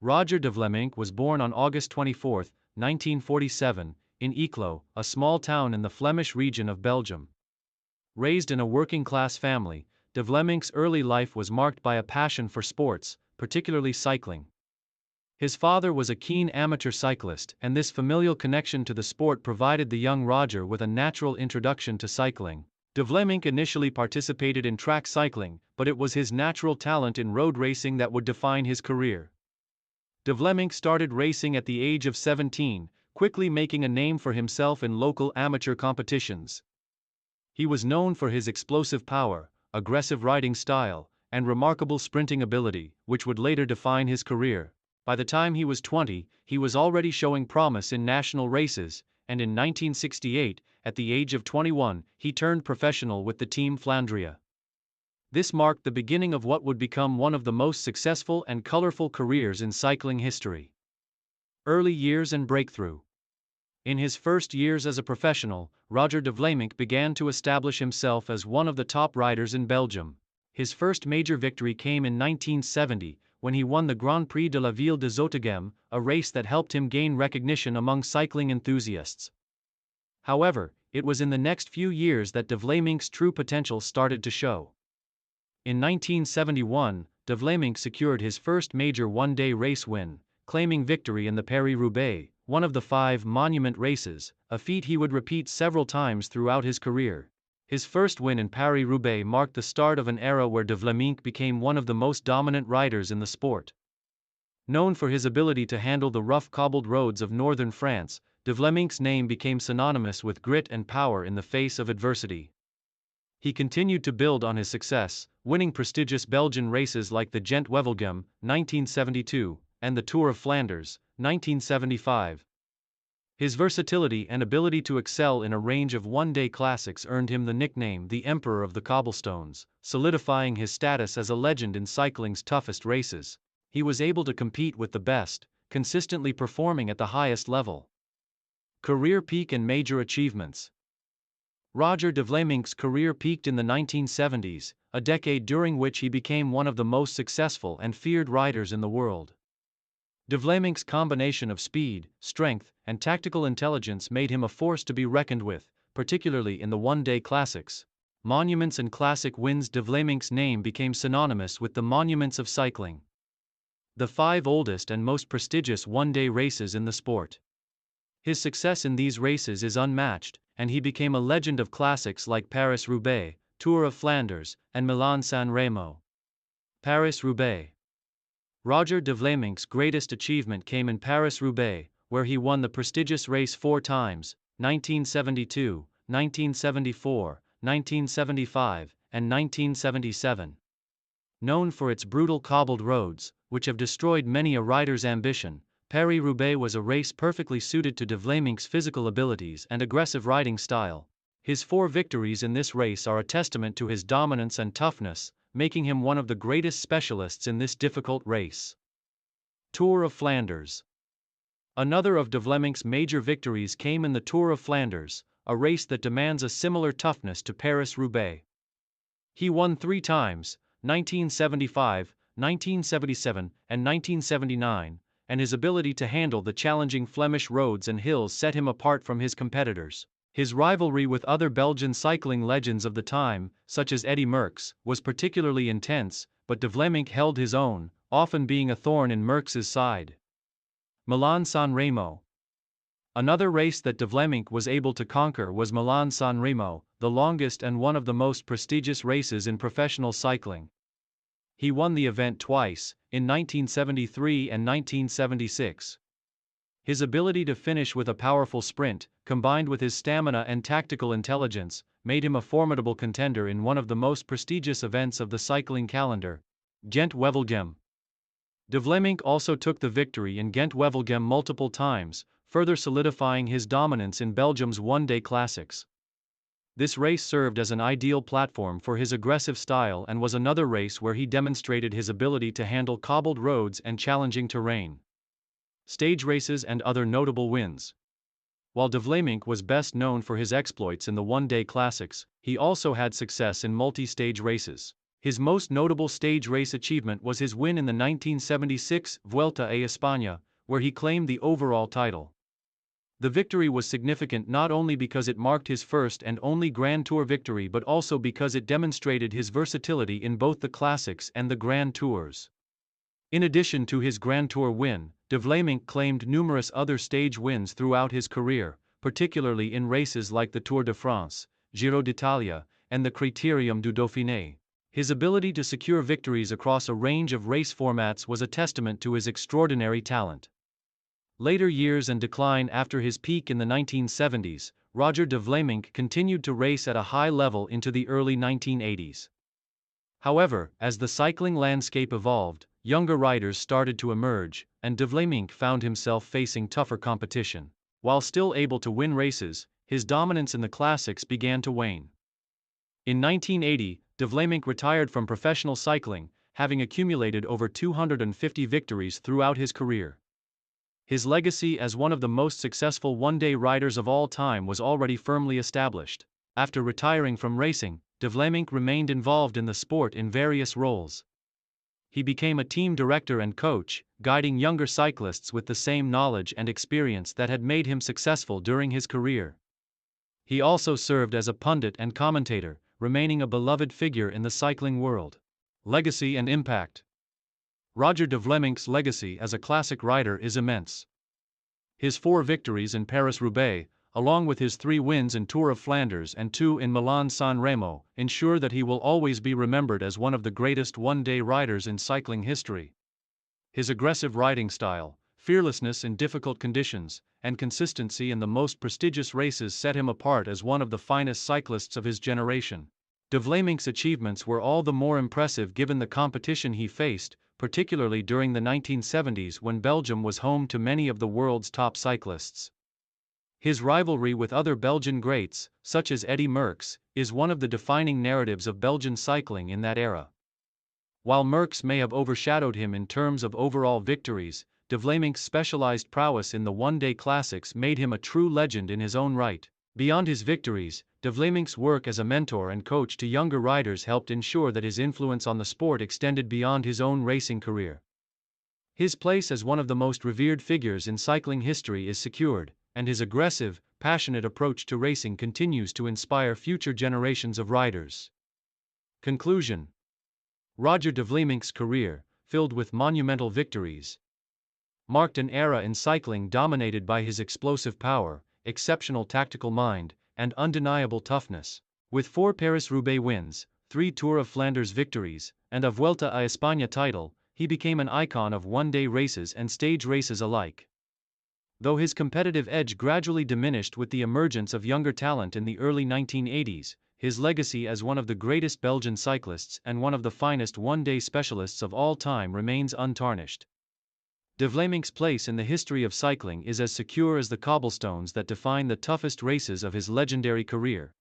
Roger de Vlaeminck was born on August 24, 1947, in Eeklo, a small town in the Flemish region of Belgium. Raised in a working-class family, de Vlaeminck's early life was marked by a passion for sports, particularly cycling. His father was a keen amateur cyclist, and this familial connection to the sport provided the young Roger with a natural introduction to cycling. De Vlaeminck initially participated in track cycling, but it was his natural talent in road racing that would define his career. De Vlaeminck started racing at the age of 17, quickly making a name for himself in local amateur competitions. He was known for his explosive power, aggressive riding style, and remarkable sprinting ability, which would later define his career. By the time he was 20, he was already showing promise in national races, and in 1968, at the age of 21, he turned professional with the Team Flandria. This marked the beginning of what would become one of the most successful and colorful careers in cycling history. Early years and breakthrough. In his first years as a professional, Roger de Vlaeminck began to establish himself as one of the top riders in Belgium. His first major victory came in 1970, when he won the Grand Prix de la Ville de Zottegem, a race that helped him gain recognition among cycling enthusiasts. However, it was in the next few years that de Vlaeminck's true potential started to show. In 1971, de Vlaeminck secured his first major one-day race win, claiming victory in the Paris-Roubaix, one of the 5 monument races, a feat he would repeat several times throughout his career. His first win in Paris-Roubaix marked the start of an era where de Vlaeminck became one of the most dominant riders in the sport. Known for his ability to handle the rough cobbled roads of northern France, de Vlaeminck's name became synonymous with grit and power in the face of adversity. He continued to build on his success, winning prestigious Belgian races like the Gent-Wevelgem, 1972, and the Tour of Flanders, 1975. His versatility and ability to excel in a range of one-day classics earned him the nickname the Emperor of the Cobblestones, solidifying his status as a legend in cycling's toughest races. He was able to compete with the best, consistently performing at the highest level. Career peak and major achievements. Roger de Vlaeminck's career peaked in the 1970s, a decade during which he became one of the most successful and feared riders in the world. De Vlaeminck's combination of speed, strength, and tactical intelligence made him a force to be reckoned with, particularly in the one-day classics. Monuments and classic wins. De Vlaeminck's name became synonymous with the monuments of cycling, the 5 oldest and most prestigious one-day races in the sport. His success in these races is unmatched, and he became a legend of classics like Paris-Roubaix, Tour of Flanders, and Milan-San Remo. Paris-Roubaix. Roger de Vlaeminck's greatest achievement came in Paris-Roubaix, where he won the prestigious race 4 times, 1972, 1974, 1975, and 1977. Known for its brutal cobbled roads, which have destroyed many a rider's ambition, Paris-Roubaix was a race perfectly suited to de Vlaeminck's physical abilities and aggressive riding style. His 4 victories in this race are a testament to his dominance and toughness, making him one of the greatest specialists in this difficult race. Tour of Flanders. Another of de Vlaeminck's major victories came in the Tour of Flanders, a race that demands a similar toughness to Paris-Roubaix. He won 3 times, 1975, 1977, and 1979, and his ability to handle the challenging Flemish roads and hills set him apart from his competitors. His rivalry with other Belgian cycling legends of the time, such as Eddy Merckx, was particularly intense, but de Vlaeminck held his own, often being a thorn in Merckx's side. Milan-San Remo. Another race that de Vlaeminck was able to conquer was Milan-San Remo, the longest and one of the most prestigious races in professional cycling. He won the event twice, in 1973 and 1976. His ability to finish with a powerful sprint, combined with his stamina and tactical intelligence, made him a formidable contender in one of the most prestigious events of the cycling calendar, Gent-Wevelgem. De Vlaeminck also took the victory in Gent-Wevelgem multiple times, further solidifying his dominance in Belgium's one-day classics. This race served as an ideal platform for his aggressive style and was another race where he demonstrated his ability to handle cobbled roads and challenging terrain. Stage races and other notable wins. While de Vlaeminck was best known for his exploits in the one-day classics, he also had success in multi-stage races. His most notable stage race achievement was his win in the 1976 Vuelta a España, where he claimed the overall title. The victory was significant not only because it marked his first and only Grand Tour victory but also because it demonstrated his versatility in both the Classics and the Grand Tours. In addition to his Grand Tour win, Vlaeminck claimed numerous other stage wins throughout his career, particularly in races like the Tour de France, Giro d'Italia, and the Critérium du Dauphiné. His ability to secure victories across a range of race formats was a testament to his extraordinary talent. Later years and decline after his peak in the 1970s, Roger de Vlaeminck continued to race at a high level into the early 1980s. However, as the cycling landscape evolved, younger riders started to emerge, and de Vlaeminck found himself facing tougher competition. While still able to win races, his dominance in the classics began to wane. In 1980, de Vlaeminck retired from professional cycling, having accumulated over 250 victories throughout his career. His legacy as one of the most successful one-day riders of all time was already firmly established. After retiring from racing, de Vlaeminck remained involved in the sport in various roles. He became a team director and coach, guiding younger cyclists with the same knowledge and experience that had made him successful during his career. He also served as a pundit and commentator, remaining a beloved figure in the cycling world. Legacy and impact. Roger de Vlaeminck's legacy as a classic rider is immense. His 4 victories in Paris-Roubaix, along with his 3 wins in Tour of Flanders and 2 in Milan-San Remo, ensure that he will always be remembered as one of the greatest one-day riders in cycling history. His aggressive riding style, fearlessness in difficult conditions, and consistency in the most prestigious races set him apart as one of the finest cyclists of his generation. De Vlaeminck's achievements were all the more impressive given the competition he faced, particularly during the 1970s when Belgium was home to many of the world's top cyclists. His rivalry with other Belgian greats, such as Eddy Merckx, is one of the defining narratives of Belgian cycling in that era. While Merckx may have overshadowed him in terms of overall victories, de Vlaeminck's specialized prowess in the one-day classics made him a true legend in his own right. Beyond his victories, de Vlaeminck's work as a mentor and coach to younger riders helped ensure that his influence on the sport extended beyond his own racing career. His place as one of the most revered figures in cycling history is secured, and his aggressive, passionate approach to racing continues to inspire future generations of riders. Conclusion. Roger de Vlaeminck's career, filled with monumental victories, marked an era in cycling dominated by his explosive power, exceptional tactical mind, and undeniable toughness. With 4 Paris-Roubaix wins, 3 Tour of Flanders victories, and a Vuelta a España title, he became an icon of one-day races and stage races alike. Though his competitive edge gradually diminished with the emergence of younger talent in the early 1980s, his legacy as one of the greatest Belgian cyclists and one of the finest one-day specialists of all time remains untarnished. De Vlaeminck's place in the history of cycling is as secure as the cobblestones that define the toughest races of his legendary career.